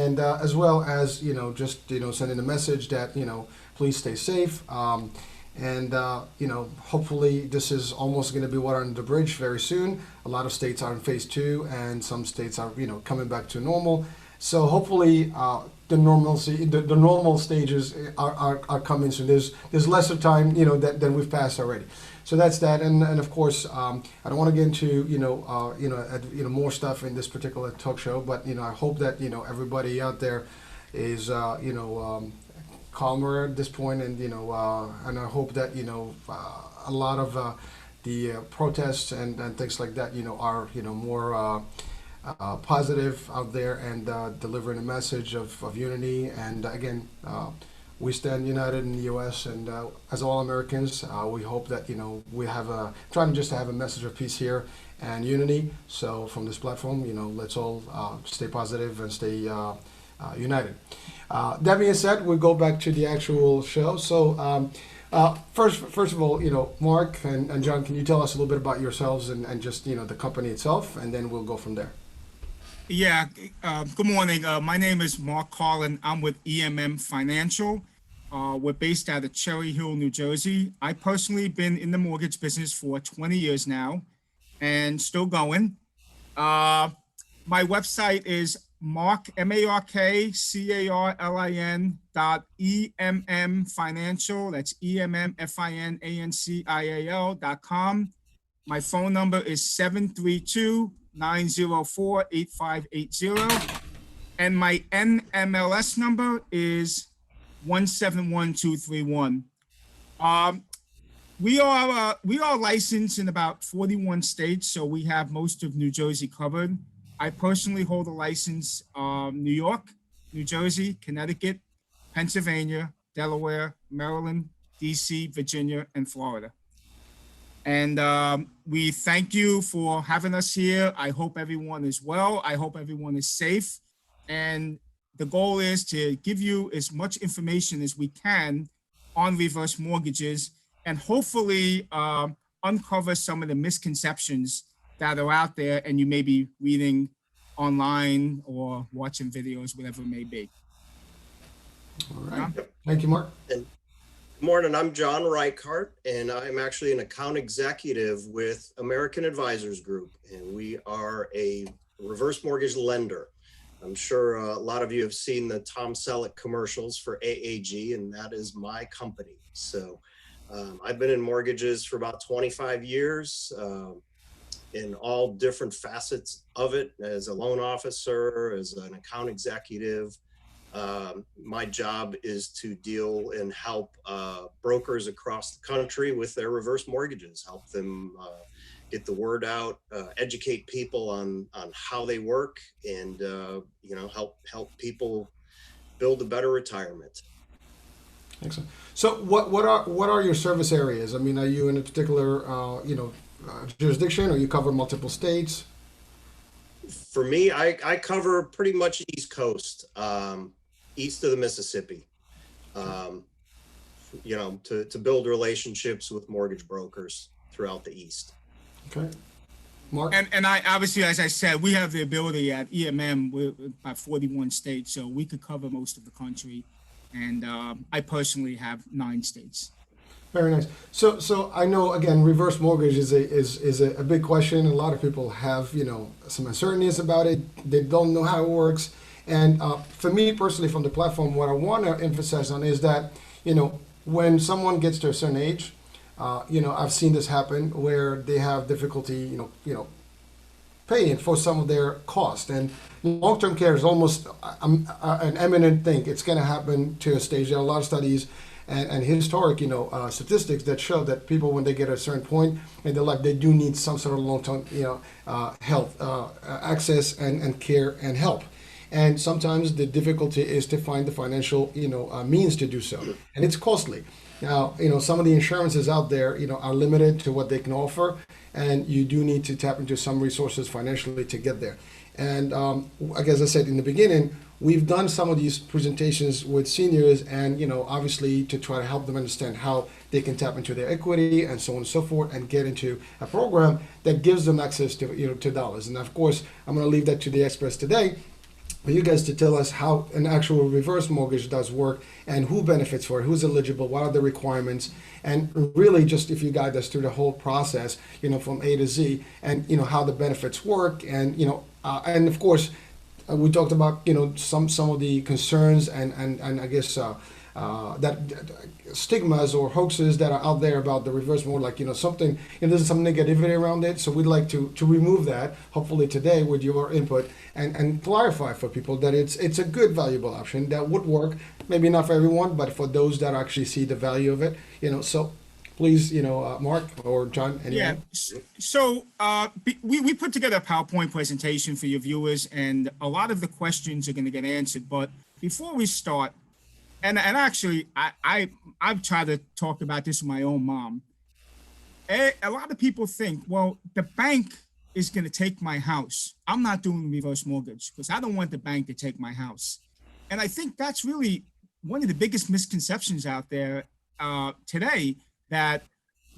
and as well as just sending a message that please stay safe. And hopefully this is almost going to be water under the bridge very soon. A lot of states are in phase two, and some states are coming back to normal. So hopefully the normalcy, the normal stages are coming soon. There's lesser time than we've passed already. So that's that, and of course I don't want to get into more stuff in this particular talk show, but I hope that everybody out there is calmer at this point, and and I hope that a lot of the protests and things like that are more positive out there, and delivering a message of unity. And again, we stand united in the U.S. and as all Americans, we hope that we have trying just to have a message of peace here and unity. So from this platform, let's all stay positive and stay united. That being said, we go back to the actual show. So first of all, Mark and John, can you tell us a little bit about yourselves and just the company itself, and then we'll go from there. Yeah, good morning. My name is Mark Carlin. I'm with EMM Financial. We're based out of Cherry Hill, New Jersey. I personally been in the mortgage business for 20 years now and still going. My website is markcarlin.EMM Financial. That's EMMFinancial.com. My phone number is 732-904-8580, and my NMLS number is 171231. We are licensed in about 41 states, so we have most of New Jersey covered. I personally hold a license New York, New Jersey, Connecticut, Pennsylvania, Delaware, Maryland, DC, Virginia, and Florida. And we thank you for having us here. I hope everyone is well. I hope everyone is safe. And the goal is to give you as much information as we can on reverse mortgages, and hopefully uncover some of the misconceptions that are out there and you may be reading online or watching videos, whatever it may be. All right. Thank you, Mark. And good morning. I'm John Reichart, and I'm actually an account executive with American Advisors Group, and we are a reverse mortgage lender. I'm sure a lot of you have seen the Tom Selleck commercials for AAG, and that is my company. So I've been in mortgages for about 25 years in all different facets of it, as a loan officer, as an account executive. My job is to deal and help brokers across the country with their reverse mortgages, help them get the word out, educate people on how they work, and help people build a better retirement. Excellent. So what are your service areas? I mean, are you in a particular jurisdiction, or you cover multiple states? For me, I cover pretty much East Coast, east of the Mississippi, to build relationships with mortgage brokers throughout the East. Okay. Mark? And I obviously, as I said, we have the ability at EMM, we're about 41 states, so we could cover most of the country. And I personally have 9 states. Very nice. So I know, again, reverse mortgage is a big question. A lot of people have some uncertainties about it. They don't know how it works. And for me personally, from the platform, what I want to emphasize on is that when someone gets to a certain age, I've seen this happen where they have difficulty paying for some of their cost. And long-term care is almost an eminent thing. It's going to happen to a stage. There are a lot of studies and historic, statistics that show that people, when they get a certain point in their life, they do need some sort of long-term, health access and care and help. And sometimes the difficulty is to find the financial, means to do so, and it's costly. Now, some of the insurances out there, are limited to what they can offer, and you do need to tap into some resources financially to get there. And as I said in the beginning, we've done some of these presentations with seniors, and obviously to try to help them understand how they can tap into their equity and so on and so forth, and get into a program that gives them access to to dollars. And of course, I'm going to leave that to the experts today, for you guys to tell us how an actual reverse mortgage does work and who benefits for it, who's eligible, what are the requirements, and really just if you guide us through the whole process, from A to Z, and how the benefits work, and of course, we talked about some of the concerns and I guess that stigmas or hoaxes that are out there about the reverse mortgage, like something, there's some negativity around it. So we'd like to remove that, hopefully today with your input, and clarify for people that it's a good, valuable option that would work. Maybe not for everyone, but for those that actually see the value of it. So please, Mark or John, anyone? Yeah. So we put together a PowerPoint presentation for your viewers, and a lot of the questions are going to get answered. But before we start, and actually, I've tried to talk about this with my own mom. A lot of people think, well, the bank is going to take my house. I'm not doing reverse mortgage because I don't want the bank to take my house. And I think that's really one of the biggest misconceptions out there today that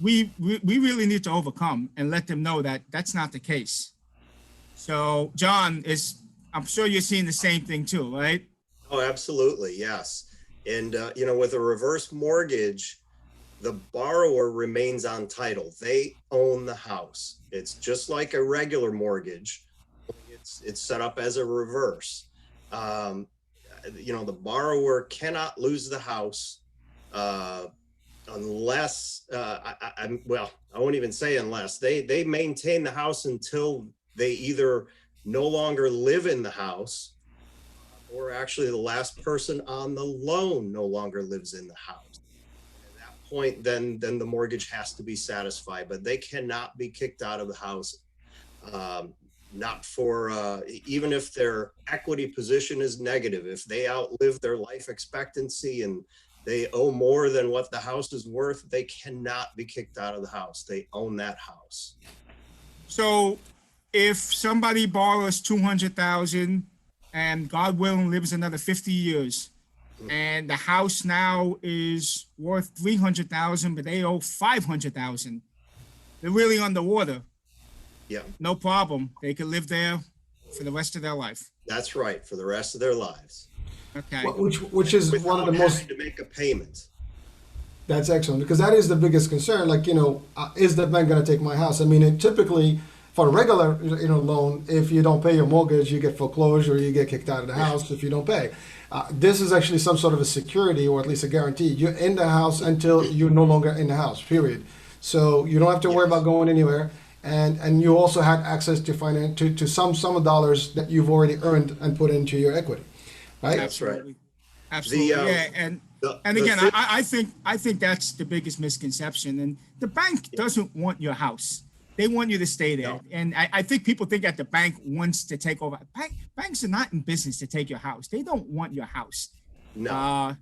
we really need to overcome and let them know that that's not the case. So, John, I'm sure you're seeing the same thing too, right? Oh, absolutely, yes. And with a reverse mortgage, the borrower remains on title. They own the house. It's just like a regular mortgage. It's set up as a reverse. The borrower cannot lose the house unless I won't even say unless they maintain the house until they either no longer live in the house, or actually the last person on the loan no longer lives in the house. At that point, then the mortgage has to be satisfied, but they cannot be kicked out of the house. Not for, even if their equity position is negative, if they outlive their life expectancy and they owe more than what the house is worth, they cannot be kicked out of the house. They own that house. So if somebody borrows $200,000 and God willing lives another 50 years, and the house now is worth $300,000, but they owe $500,000, they're really underwater. Yeah. No problem. They can live there for the rest of their life. That's right, for the rest of their lives. Okay. Which is one of the most having to make a payment. That's excellent, because that is the biggest concern. Like, is the bank going to take my house? I mean, typically for a regular, loan, if you don't pay your mortgage, you get foreclosure, you get kicked out of the house if you don't pay. This is actually some sort of a security, or at least a guarantee. You're in the house until you're no longer in the house, period. So you don't have to worry about going anywhere. And you also had access to some of the dollars that you've already earned and put into your equity, right? That's right. Absolutely. Again, I think that's the biggest misconception. And the bank doesn't want your house. They want you to stay there. No. And I think people think that the bank wants to take over. Banks are not in business to take your house. They don't want your house. No.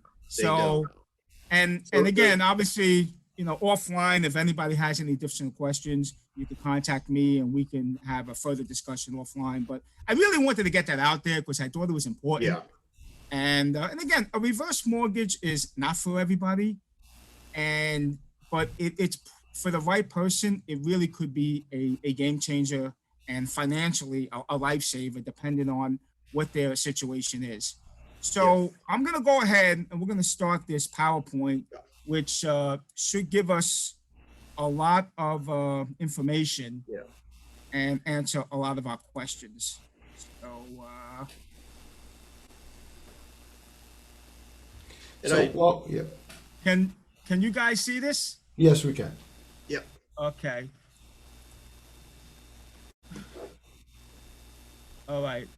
And again, obviously, offline, if anybody has any additional questions, you can contact me and we can have a further discussion offline. But I really wanted to get that out there because I thought it was important. Yeah. And again, a reverse mortgage is not for everybody, but it's for the right person. It really could be a game changer and financially a lifesaver, depending on what their situation is. So yes. I'm going to go ahead and we're going to start this PowerPoint, which should give us a lot of information and answer a lot of our questions. So. Can you guys see this? Yes, we can. Yep. Okay. All right.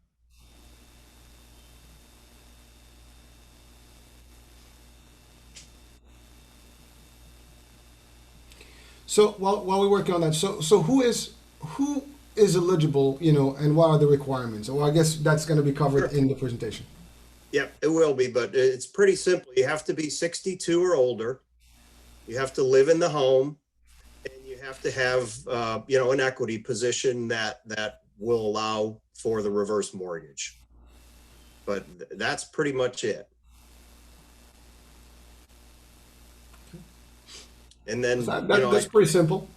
So while we're working on that, so who is eligible, and what are the requirements? Well, I guess that's going to be covered in the presentation. Yeah, it will be, but it's pretty simple. You have to be 62 or older. You have to live in the home, and you have to have, an equity position that will allow for the reverse mortgage. But that's pretty much it. And then that's pretty simple.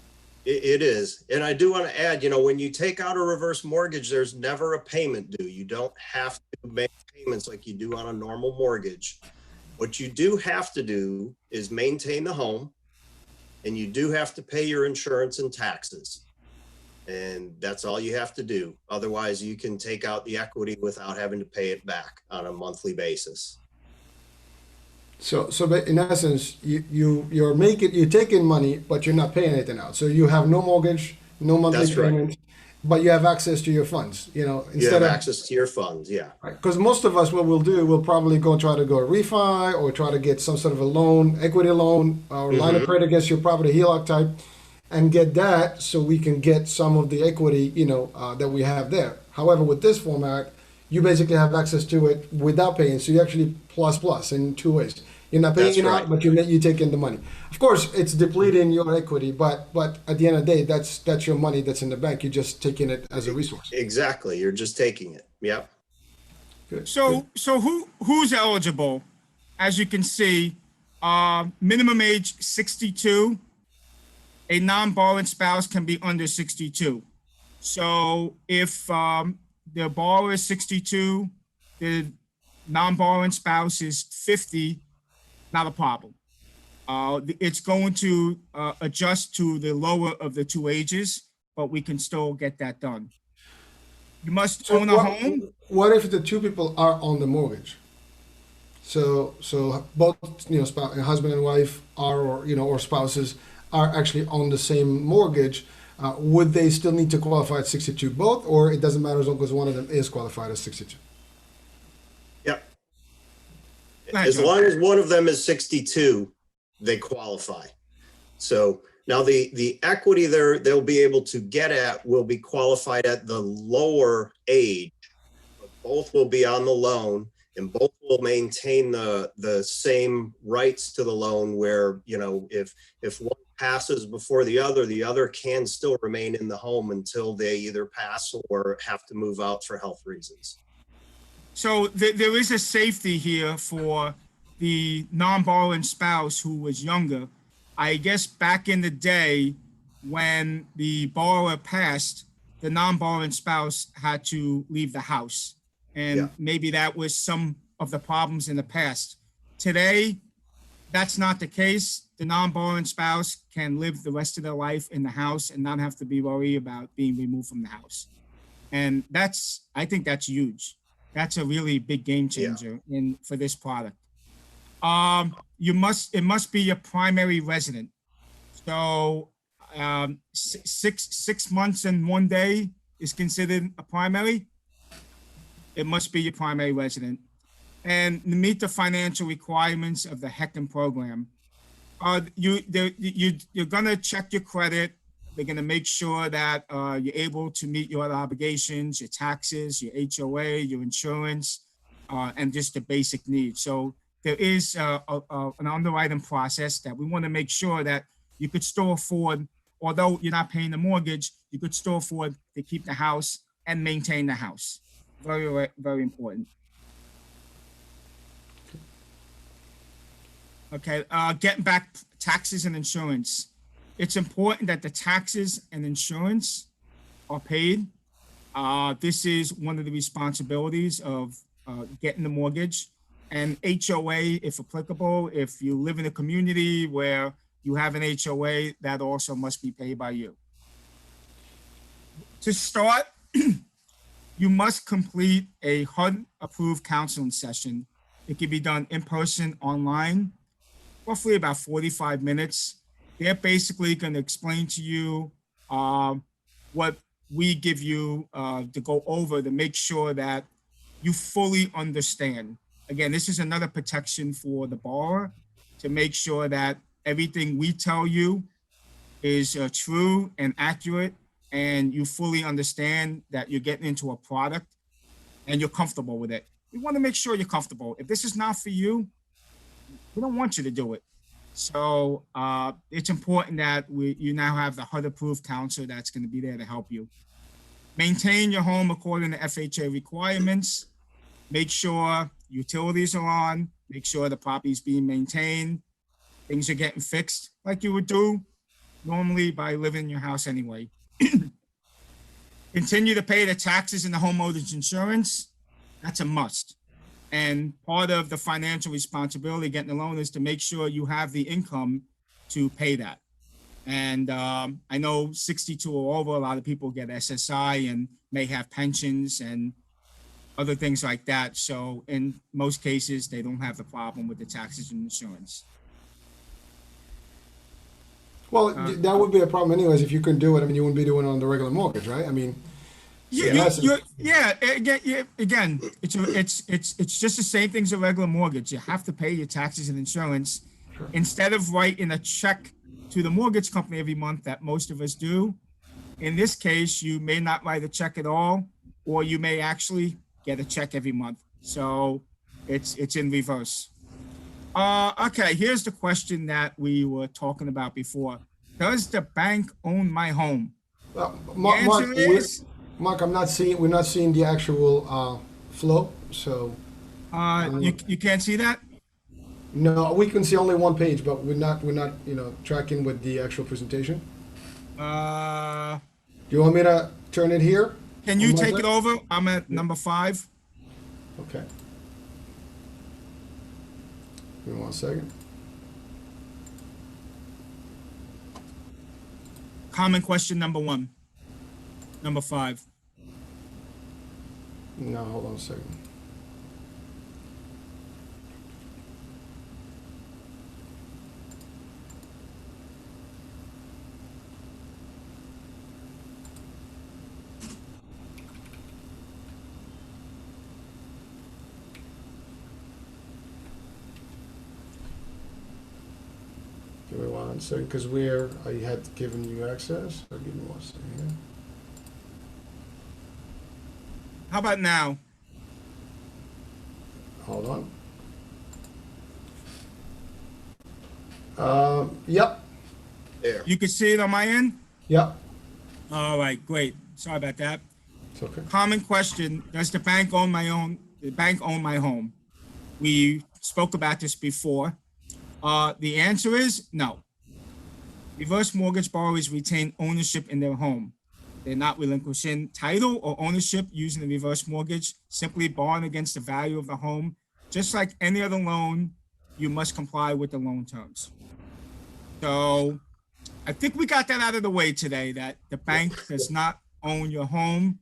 It is. And I do want to add, when you take out a reverse mortgage, there's never a payment due. You don't have to make payments like you do on a normal mortgage. What you do have to do is maintain the home, and you do have to pay your insurance and taxes. And that's all you have to do. Otherwise, you can take out the equity without having to pay it back on a monthly basis. So in essence, you're taking money, but you're not paying anything out. So you have no mortgage, no monthly That's right. payment, but you have access to your funds. You Instead have of access to your funds, yeah. because most of us, what we'll do, we'll probably try to go refi or try to get some sort of a loan, equity loan, or line of credit against your property, HELOC type, and get that so we can get some of the equity, that we have there. However, with this format, you basically have access to it without paying. So you actually plus in two ways. You're not paying That's it out, right. but you take in the money. Of course, it's depleting your equity, but at the end of the day, that's your money that's in the bank. You're just taking it as a resource. Exactly. You're just taking it. Yep. Good. So who's eligible? As you can see, minimum age 62. A non-borrowing spouse can be under 62. So if the borrower is 62, the non-borrowing spouse is 50, not a problem. It's going to adjust to the lower of the two ages, but we can still get that done. You must own a home. What if the two people are on the mortgage? So both husband and wife are, or spouses are actually on the same mortgage. Would they still need to qualify at 62 both, or it doesn't matter as long as one of them is qualified as 62? Yep. ahead, As John. long as one of them is 62, they qualify. So now the equity they'll be able to get at will be qualified at the lower age. But both will be on the loan, and both will maintain the same rights to the loan, where, if one passes before the other can still remain in the home until they either pass or have to move out for health reasons. So there is a safety here for the non-borrowing spouse who was younger. I guess back in the day when the borrower passed, the non-borrowing spouse had to leave the house. And maybe that was some of the problems in the past. Today, that's not the case. The non-borrowing spouse can live the rest of their life in the house and not have to be worried about being removed from the house. And I think that's huge. That's a really big game changer for this product. It must be your primary resident. So 6 months and 1 day is considered a primary. It must be your primary resident. And meet the financial requirements of the HECM program. You're gonna check your credit. They're gonna make sure that you're able to meet your other obligations, your taxes, your HOA, your insurance, and just the basic needs. So there is an underwriting process that we want to make sure that you could still afford, although you're not paying the mortgage, you could still afford to keep the house and maintain the house. Very, very important. Okay, getting back taxes and insurance. It's important that the taxes and insurance are paid. This is one of the responsibilities of getting the mortgage. And HOA, if applicable, if you live in a community where you have an HOA, that also must be paid by you. To start, you must complete a HUD-approved counseling session. It can be done in person, online, roughly about 45 minutes. They're basically going to explain to you what we give you to go over to make sure that you fully understand. Again, this is another protection for the borrower to make sure that everything we tell you is true and accurate, and you fully understand that you're getting into a product and you're comfortable with it. We want to make sure you're comfortable. If this is not for you, we don't want you to do it. So it's important that you now have the HUD-approved counselor that's going to be there to help you. Maintain your home according to FHA requirements. Make sure utilities are on. Make sure the property is being maintained. Things are getting fixed like you would do normally by living in your house anyway. Continue to pay the taxes and the homeowner's insurance. That's a must. And part of the financial responsibility getting a loan is to make sure you have the income to pay that. And I know 62 or over, a lot of people get SSI and may have pensions and other things like that. So in most cases, they don't have the problem with the taxes and insurance. Well, that would be a problem anyways if you couldn't do it. I mean, you wouldn't be doing it on the regular mortgage, right? I mean, Again, it's just the same thing as a regular mortgage. You have to pay your taxes and insurance. Sure. Instead of writing a check to the mortgage company every month that most of us do. In this case, you may not write a check at all, or you may actually get a check every month. So it's in reverse. Okay, here's the question that we were talking about before. Does the bank own my home? Mark, we're not seeing the actual flow, so. You can't see that? No, we can see only one page, but we're not tracking with the actual presentation. Do you want me to turn it here? Can you take it over? I'm at number 5. Okay. Give me 1 second. Common question number 1. Number 5. No, hold on a second. Give me 1 second, because I had given you access. So give me 1 second here. How about now? Hold on. Yep. There. You can see it on my end? Yep. All right, great. Sorry about that. It's okay. Common question, does the bank own my home? We spoke about this before. The answer is no. Reverse mortgage borrowers retain ownership in their home. They're not relinquishing title or ownership using the reverse mortgage, simply borrowing against the value of the home. Just like any other loan, you must comply with the loan terms. So I think we got that out of the way today, that the bank does not own your home.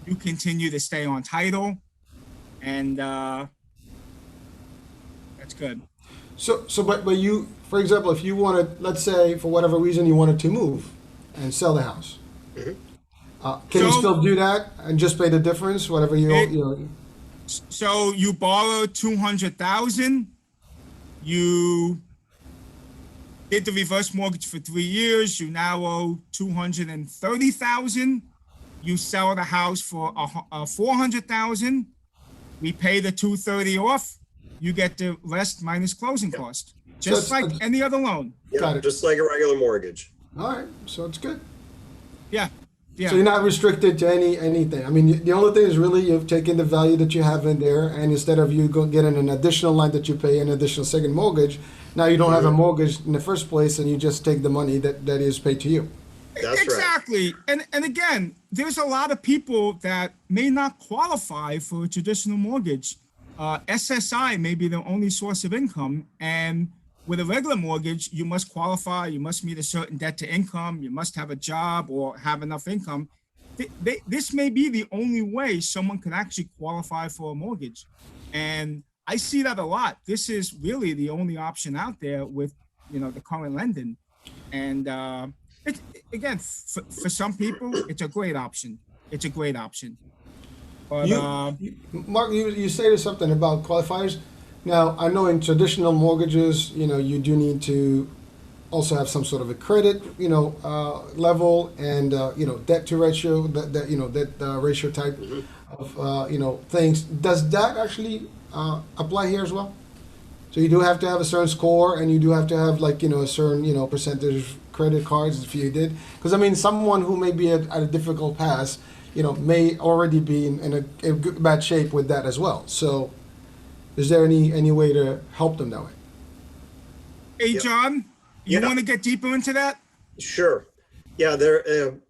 You continue to stay on title, and that's good. But you, for example, if you wanted, let's say for whatever reason you wanted to move and sell the house, can you still do that and just pay the difference, whatever you. So you borrowed $200,000. You did the reverse mortgage for 3 years. You now owe $230,000. You sell the house for $400,000. We pay the $230,000 off. You get the rest minus closing cost, just like any other loan. Yeah, just like a regular mortgage. All right, so it's good. Yeah. So you're not restricted to anything. I mean, the only thing is really you've taken the value that you have in there, and instead of you getting an additional line that you pay, an additional second mortgage, now you don't have a mortgage in the first place, and you just take the money that is paid to you. That's exactly. Right. And again, there's a lot of people that may not qualify for a traditional mortgage. SSI may be the only source of income, and with a regular mortgage, you must qualify, you must meet a certain debt to income, you must have a job or have enough income. This may be the only way someone can actually qualify for a mortgage. And I see that a lot. This is really the only option out there with, the current lending. And again, for some people, it's a great option. It's a great option. But, Mark, you say something about qualifiers. Now, I know in traditional mortgages, you do need to also have some sort of a credit, level and, debt to ratio, that ratio type of, things. Does that actually apply here as well? So you do have to have a certain score, and you do have to have a certain, percentage credit cards if you did. Because, I mean, someone who may be at a difficult pass, may already be in a bad shape with that as well. So is there any way to help them that way? Hey, John, you want to get deeper into that? Sure. Yeah,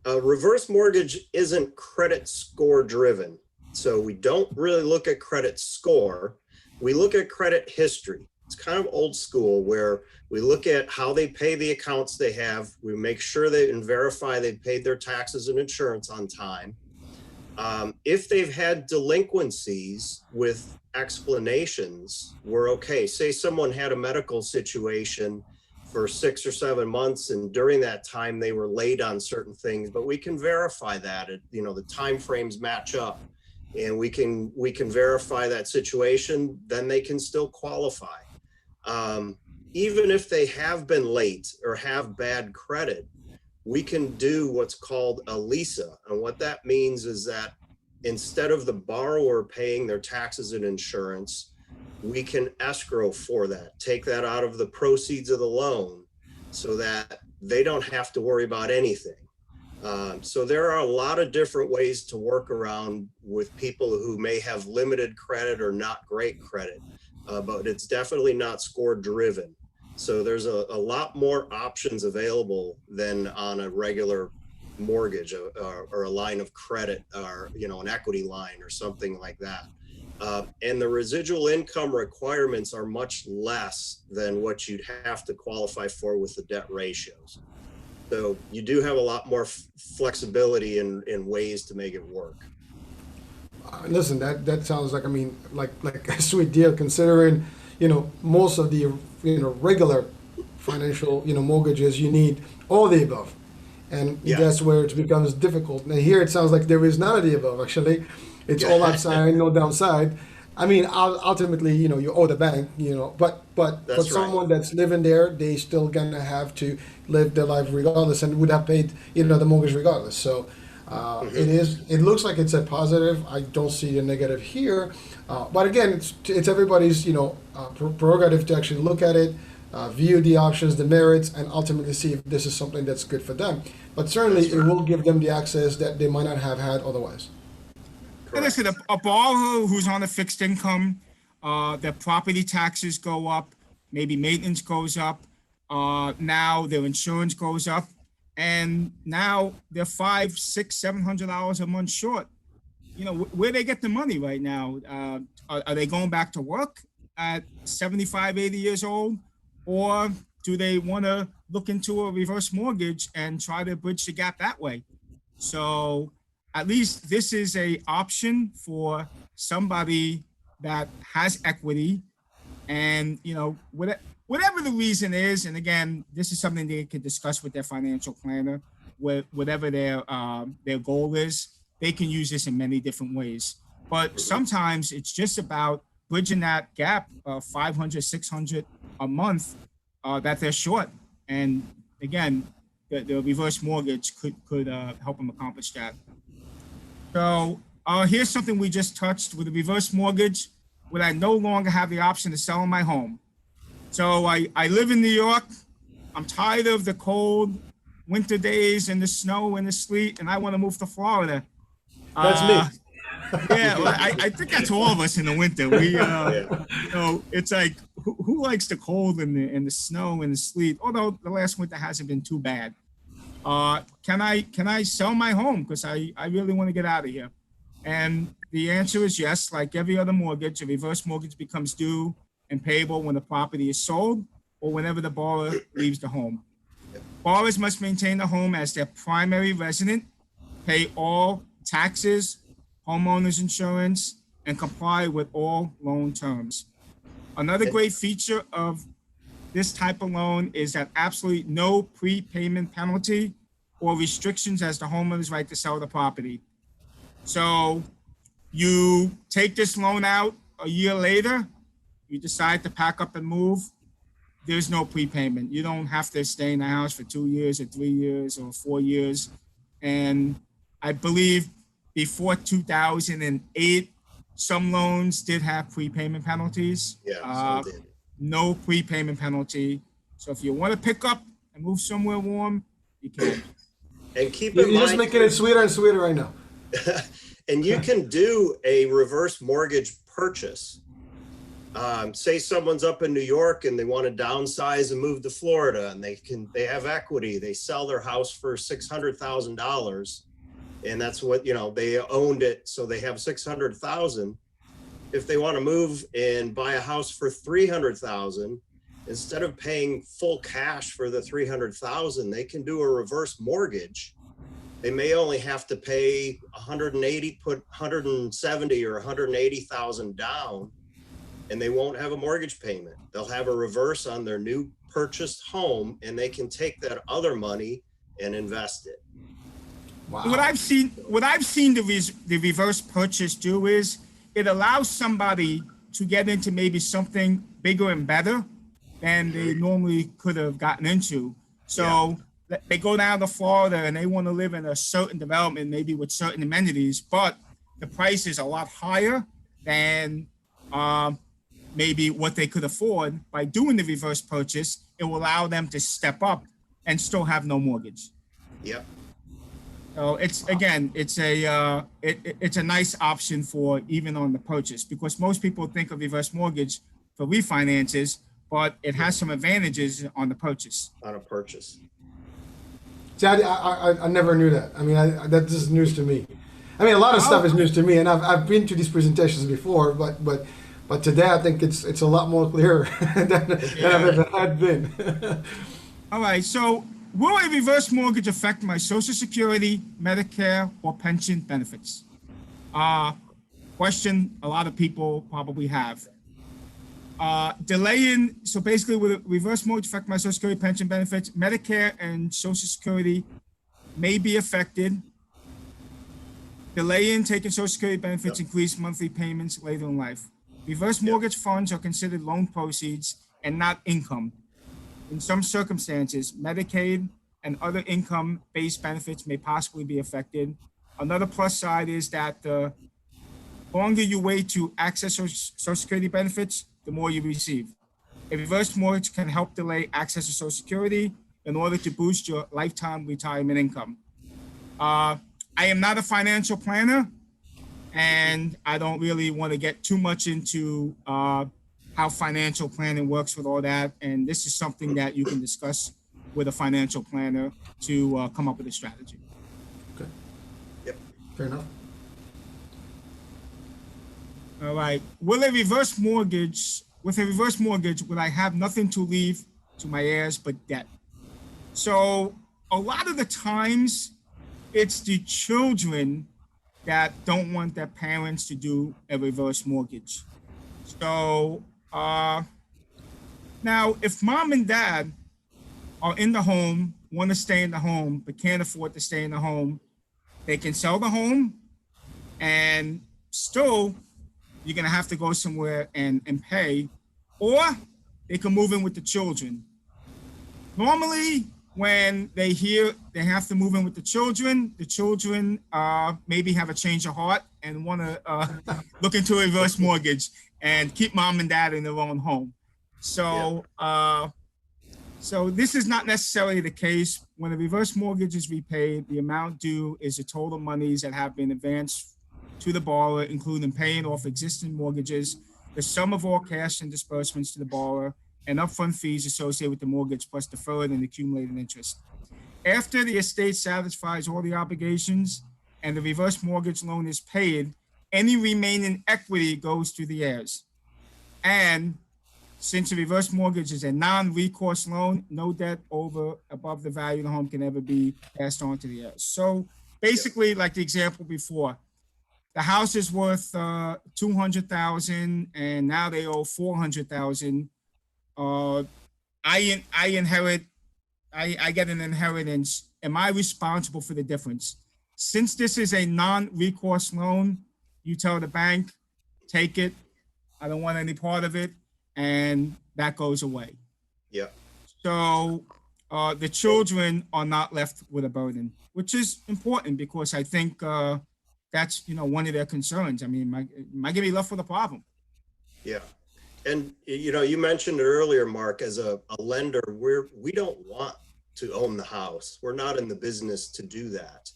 a reverse mortgage isn't credit score driven. So we don't really look at credit score. We look at credit history. It's kind of old school where we look at how they pay the accounts they have. We make sure they and verify they've paid their taxes and insurance on time. If they've had delinquencies with explanations, we're okay. Say someone had a medical situation for 6 or 7 months, and during that time they were late on certain things, but we can verify that the time frames match up, and we can verify that situation, then they can still qualify. Even if they have been late or have bad credit, we can do what's called a LISA. And what that means is that instead of the borrower paying their taxes and insurance, we can escrow for that, take that out of the proceeds of the loan so that they don't have to worry about anything. So there are a lot of different ways to work around with people who may have limited credit or not great credit, but it's definitely not score driven. So there's a lot more options available than on a regular mortgage or a line of credit or an equity line or something like that. And the residual income requirements are much less than what you'd have to qualify for with the debt ratios. So you do have a lot more flexibility in ways to make it work. Listen, that sounds like, like a sweet deal, considering, most of the, regular financial, mortgages, you need all the above. And Yeah. that's where it becomes difficult. And here it sounds like there is none of the above, actually. It's all upside, no downside. Ultimately, you owe the bank, but for That's right. someone that's living there, they still gonna have to live their life regardless and would have paid, the mortgage regardless. So it looks like it's a positive. I don't see a negative here. But again, it's everybody's, prerogative to actually look at it, view the options, the merits, and ultimately see if this is something that's good for them. But certainly That's right. it will give them the access that they might not have had otherwise. And listen, a borrower who's on a fixed income, their property taxes go up, maybe maintenance goes up, now their insurance goes up, and now they're $500, $600, $700 a month short. Where they get the money right now? Are they going back to work at 75, 80 years old? Or do they want to look into a reverse mortgage and try to bridge the gap that way? So at least this is a option for somebody that has equity, and whatever the reason is. And again, this is something they can discuss with their financial planner. Whatever their goal is, they can use this in many different ways. But sometimes it's just about bridging that gap of $500, $600 a month that they're short. And again, the reverse mortgage could help them accomplish that. So here's something we just touched. With a reverse mortgage, would I no longer have the option of selling my home? So I live in New York. I'm tired of the cold winter days and the snow and the sleet, and I want to move to Florida. That's me. Yeah, well, I think that's all of us in the winter. We, it's like, who likes the cold and the snow and the sleet? Although the last winter hasn't been too bad. Can I sell my home because I really want to get out of here? And the answer is yes. Like every other mortgage, a reverse mortgage becomes due and payable when the property is sold or whenever the borrower leaves the home. Borrowers must maintain the home as their primary resident, pay all taxes, homeowners insurance, and comply with all loan terms. Another great feature of this type of loan is that absolutely no prepayment penalty or restrictions as the homeowner's right to sell the property. So you take this loan out a year later, you decide to pack up and move, there's no prepayment. You don't have to stay in the house for 2 years or 3 years or 4 years. And I believe before 2008, some loans did have prepayment penalties. Yeah, some did. No prepayment penalty. So if you want to pick up and move somewhere warm, you can. And keep You're in mind, just making it sweeter and sweeter right now. and you can do a reverse mortgage purchase. Say someone's up in New York and they want to downsize and move to Florida, and they have equity. They sell their house for $600,000, and that's what, they owned it, so they have 600,000. If they want to move and buy a house for 300,000, instead of paying full cash for the 300,000, they can do a reverse mortgage. They may only have to pay 180, put 170 or 180,000 down, and they won't have a mortgage payment. They'll have a reverse on their new purchased home, and they can take that other money and invest it. Wow. What I've seen the reverse purchase do is it allows somebody to get into maybe something bigger and better than they normally could have gotten into. So they go down to Florida and they want to live in a certain development, maybe with certain amenities, but the price is a lot higher than maybe what they could afford. By doing the reverse purchase, it will allow them to step up and still have no mortgage. Yep. So it's a nice option for even on the purchase, because most people think of reverse mortgage for refinances, but it has some advantages on the purchase. On a purchase. See, I never knew that. I mean, that is news to me. I mean, a lot of stuff is news to me, and I've been to these presentations before, but today I think it's a lot more clear than I've ever had been. All right, so will a reverse mortgage affect my Social Security, Medicare, or pension benefits? Question a lot of people probably have. Delaying, so basically will a reverse mortgage affect my Social Security, pension benefits? Medicare and Social Security may be affected. Delaying taking Social Security benefits increase monthly payments later in life. Reverse mortgage funds are considered loan proceeds and not income. In some circumstances, Medicaid and other income-based benefits may possibly be affected. Another plus side is that the longer you wait to access Social Security benefits, the more you receive. A reverse mortgage can help delay access to Social Security in order to boost your lifetime retirement income. I am not a financial planner, and I don't really want to get too much into how financial planning works with all that. And this is something that you can discuss with a financial planner to come up with a strategy. Okay. Yep. Fair enough. All right. With a reverse mortgage, will I have nothing to leave to my heirs but debt? So a lot of the times it's the children that don't want their parents to do a reverse mortgage. So now if mom and dad are in the home, want to stay in the home, but can't afford to stay in the home, they can sell the home, and still you're going to have to go somewhere and pay, or they can move in with the children. Normally, when they hear they have to move in with the children maybe have a change of heart and want to look into a reverse mortgage and keep mom and dad in their own home. So, so this is not necessarily the case. When a reverse mortgage is repaid, the amount due is the total monies that have been advanced to the borrower, including paying off existing mortgages, the sum of all cash and disbursements to the borrower, and upfront fees associated with the mortgage, plus deferred and accumulated interest. After the estate satisfies all the obligations and the reverse mortgage loan is paid, any remaining equity goes to the heirs. And since a reverse mortgage is a non-recourse loan, no debt above the value of the home can ever be passed on to the heirs. So basically, like the example before, the house is worth $200,000 and now they owe $400,000. I get an inheritance. Am I responsible for the difference? Since this is a non-recourse loan, you tell the bank, take it. I don't want any part of it. And that goes away. Yeah. So the children are not left with a burden, which is important because I think that's, one of their concerns. I mean, am I going to be left with a problem? Yeah. And, you mentioned it earlier, Mark, as a lender, we don't want to own the house. We're not in the business to do that.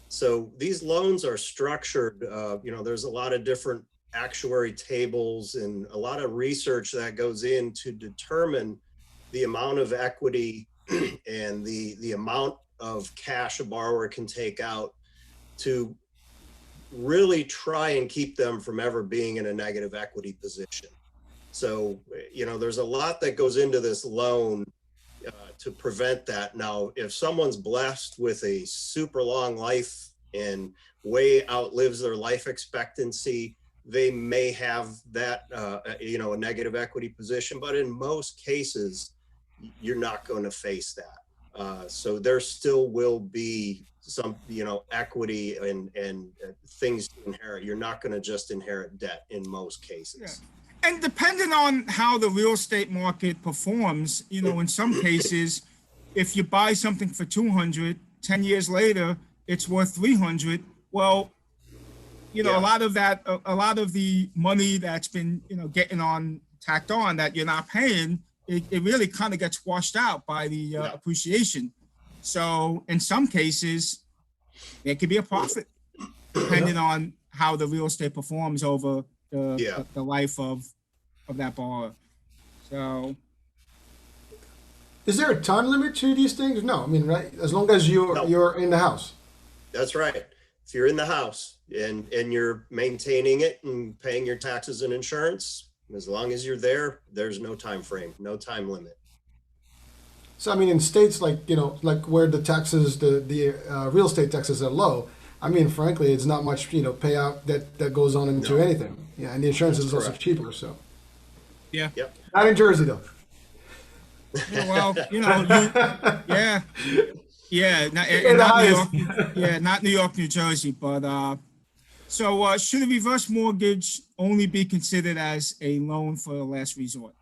So these loans are structured, there's a lot of different actuary tables and a lot of research that goes in to determine the amount of equity and the amount of cash a borrower can take out to really try and keep them from ever being in a negative equity position. So, there's a lot that goes into this loan to prevent that. Now, if someone's blessed with a super long life and way outlives their life expectancy, they may have that, a negative equity position, but in most cases, you're not going to face that. So there still will be some, equity and things to inherit. You're not going to just inherit debt in most cases. Yeah. And depending on how the real estate market performs, in some cases, if you buy something for 200, 10 years later, it's worth 300. Well, a lot of the money that's been, getting tacked on that you're not paying, it really kind of gets washed out by the appreciation. So in some cases, there could be a profit depending on how the real estate performs over the life of that borrower. So, is there a time limit to these things? No, I mean, right? As long as you're in the house. That's right. If you're in the house and you're maintaining it and paying your taxes and insurance, as long as you're there, there's no time frame, no time limit. So, I mean, in states like where the taxes, the real estate taxes are low, I mean, frankly, it's not much, payout that goes on into anything. Yeah, and the insurance is also cheaper, so. Yeah. Yep. Not in Jersey, though. Yeah, well, not New York. Not New York, New Jersey, but so should a reverse mortgage only be considered as a loan for the last resort?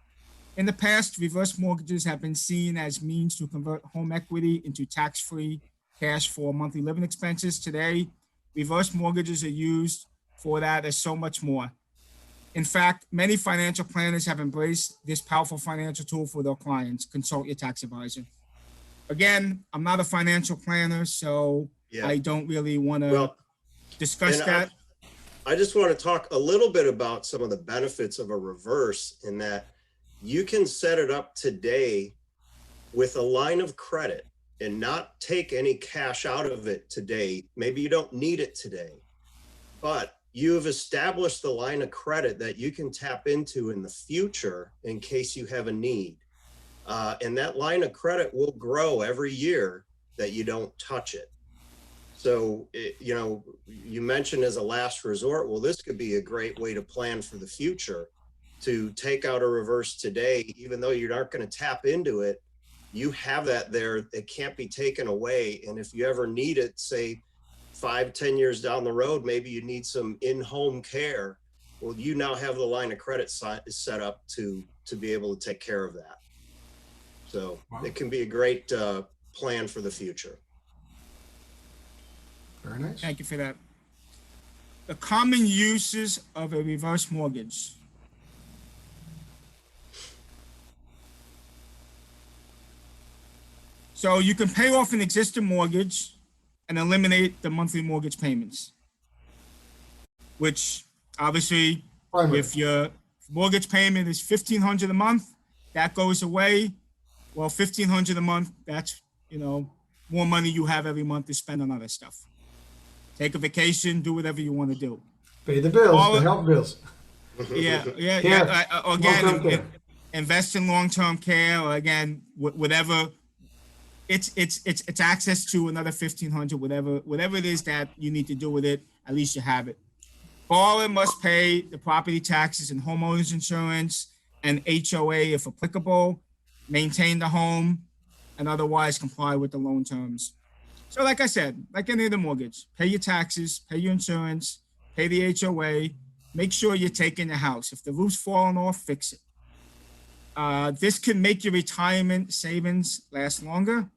In the past, reverse mortgages have been seen as means to convert home equity into tax-free cash for monthly living expenses. Today, reverse mortgages are used for that as so much more. In fact, many financial planners have embraced this powerful financial tool for their clients. Consult your tax advisor. Again, I'm not a financial planner, so I don't really want to discuss that. I just want to talk a little bit about some of the benefits of a reverse, in that you can set it up today with a line of credit and not take any cash out of it today. Maybe you don't need it today, but you've established the line of credit that you can tap into in the future in case you have a need. And that line of credit will grow every year that you don't touch it. So, you mentioned as a last resort, well, this could be a great way to plan for the future, to take out a reverse today, even though you aren't going to tap into it. You have that there. It can't be taken away. And if you ever need it, say 5-10 years down the road, maybe you need some in-home care. Well, you now have the line of credit set up to be able to take care of that. So It can be a great plan for the future. Very nice. Thank you for that. The common uses of a reverse mortgage. So you can pay off an existing mortgage and eliminate the monthly mortgage payments, which obviously, if your mortgage payment is $1,500 a month, that goes away. Well, $1,500 a month, that's, more money you have every month to spend on other stuff. Take a vacation, do whatever you want to do. Pay the bills, the health bills. Again, invest in long-term care, or again, whatever. It's access to another $1,500, whatever it is that you need to do with it. At least you have it. Borrower must pay the property taxes and homeowners insurance and HOA if applicable, maintain the home, and otherwise comply with the loan terms. So like I said, like any other mortgage, pay your taxes, pay your insurance, pay the HOA, make sure you're taking the house. If the roof's falling off, fix it. This can make your retirement savings last longer.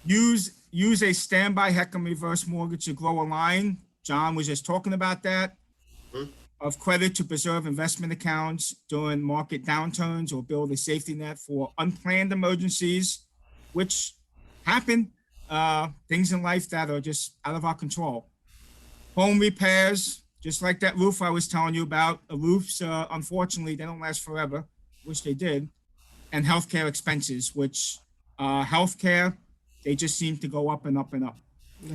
Use a standby HECM reverse mortgage to grow a line. John was just talking about that. Of credit to preserve investment accounts during market downturns, or build a safety net for unplanned emergencies, which happen, things in life that are just out of our control. Home repairs, just like that roof I was telling you about. Roofs, unfortunately, they don't last forever. Wish they did. And healthcare expenses, which healthcare, they just seem to go up and up and up.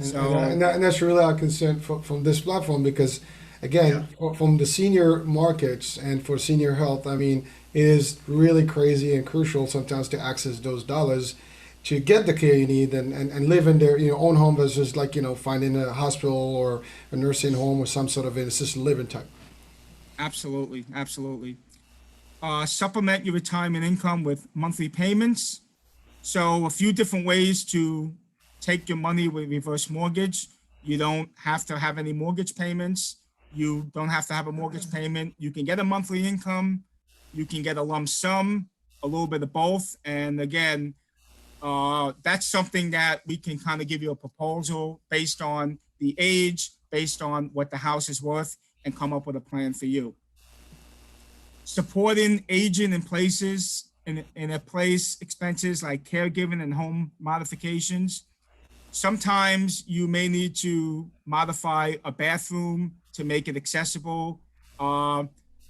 So And that's really our concern from this platform because, again, from the senior markets and for senior health, I mean, it is really crazy and crucial sometimes to access those dollars to get the care you need and live in their own home versus like finding a hospital or a nursing home or some sort of an assisted living type. absolutely, absolutely. Supplement your retirement income with monthly payments. So a few different ways to take your money with reverse mortgage. You don't have to have any mortgage payments. You don't have to have a mortgage payment. You can get a monthly income. You can get a lump sum, a little bit of both. And again, that's something that we can kind of give you a proposal based on the age, based on what the house is worth, and come up with a plan for you. Supporting aging in places in a place expenses like caregiving and home modifications. Sometimes you may need to modify a bathroom to make it accessible.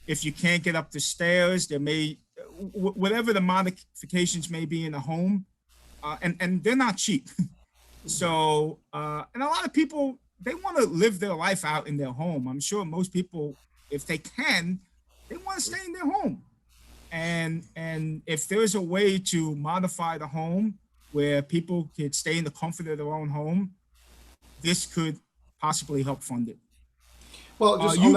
If you can't get up the stairs, there may whatever the modifications may be in the home, and they're not cheap. So and a lot of people, they want to live their life out in their home. I'm sure most people, if they can, they want to stay in their home. And if there's a way to modify the home where people could stay in the comfort of their own home, this could possibly help fund it. Well, just on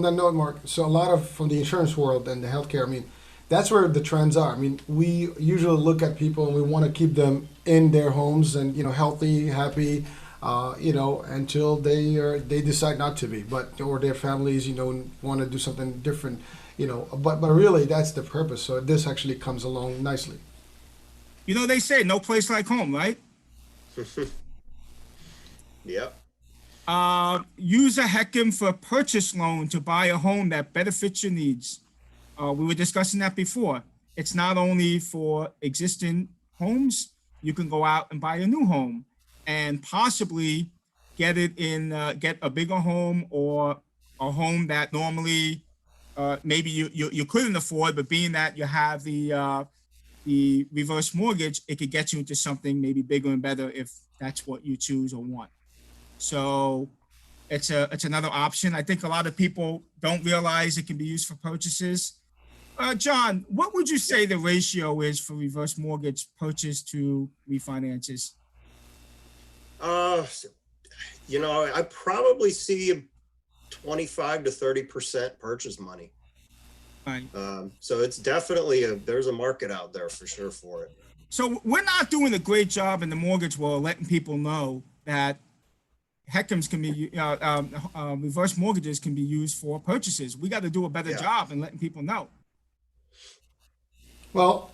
that note, Mark. So a lot of from the insurance world and the healthcare, I mean, that's where the trends are. I mean, we usually look at people and we want to keep them in their homes and healthy, happy, until they decide not to be, or their families want to do something different, But really, that's the purpose. So this actually comes along nicely. They say no place like home, right? Yep. Use a HECM for a purchase loan to buy a home that better fits your needs. We were discussing that before. It's not only for existing homes. You can go out and buy a new home and possibly get a bigger home or a home that normally maybe you couldn't afford, but being that you have the reverse mortgage, it could get you into something maybe bigger and better if that's what you choose or want. So it's another option. I think a lot of people don't realize it can be used for purchases. John, what would you say the ratio is for reverse mortgage purchase to refinances? I probably see 25 to 30% purchase money. Right. So it's definitely there's a market out there for sure for it. So we're not doing a great job in the mortgage world letting people know that HECMs can be, reverse mortgages can be used for purchases. We got to do a better job in letting people know. Well,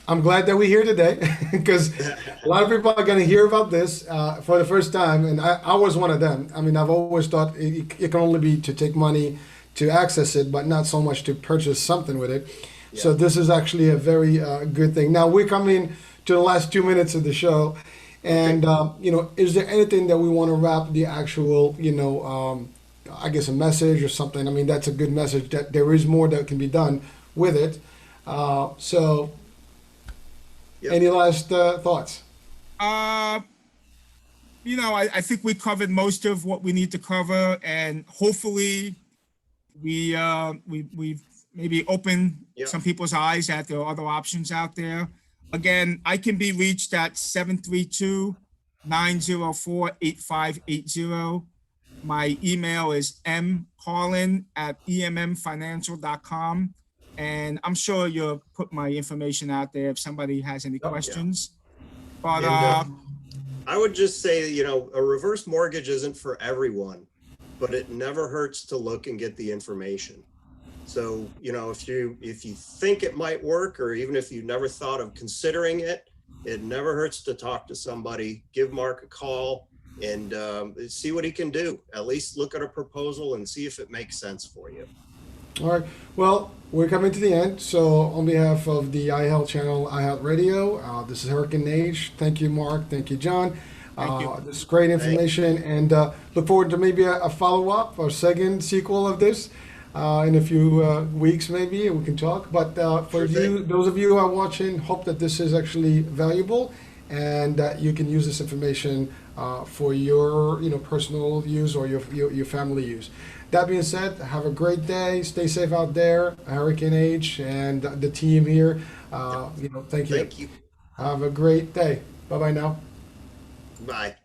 I'm glad that we're here today because a lot of people are going to hear about this for the first time. And I was one of them. I mean, I've always thought it can only be to take money to access it, but not so much to purchase something with it. Yeah. So this is actually a very good thing. Now we're coming to the last 2 minutes of the show. And, is there anything that we want to wrap the actual, I guess a message or something? I mean, that's a good message that there is more that can be done with it. Any last thoughts? I think we covered most of what we need to cover, and hopefully we've maybe opened some people's eyes that there are other options out there. Again, I can be reached at 732-904-8580. My email is mcarlin@emmfinancial.com. And I'm sure you'll put my information out there if somebody has any questions. But I would just say, a reverse mortgage isn't for everyone, but it never hurts to look and get the information. So, if you think it might work, or even if you never thought of considering it, it never hurts to talk to somebody, give Mark a call, and see what he can do. At least look at a proposal and see if it makes sense for you. All right. Well, we're coming to the end. So on behalf of the iHealth channel, iHealth Radio, this is Hurricane Nage. Thank you, Mark. Thank you, John. Thank you. This is great information, and look forward to maybe a follow-up or second sequel of this in a few weeks, maybe, and we can talk. But for Sure thing. you, those of you who are watching, hope that this is actually valuable and that you can use this information for your personal use or your family use. That being said, have a great day. Stay safe out there, Hurricane H, and the team here. Thank you. Thank you. Have a great day. Bye bye now. Bye.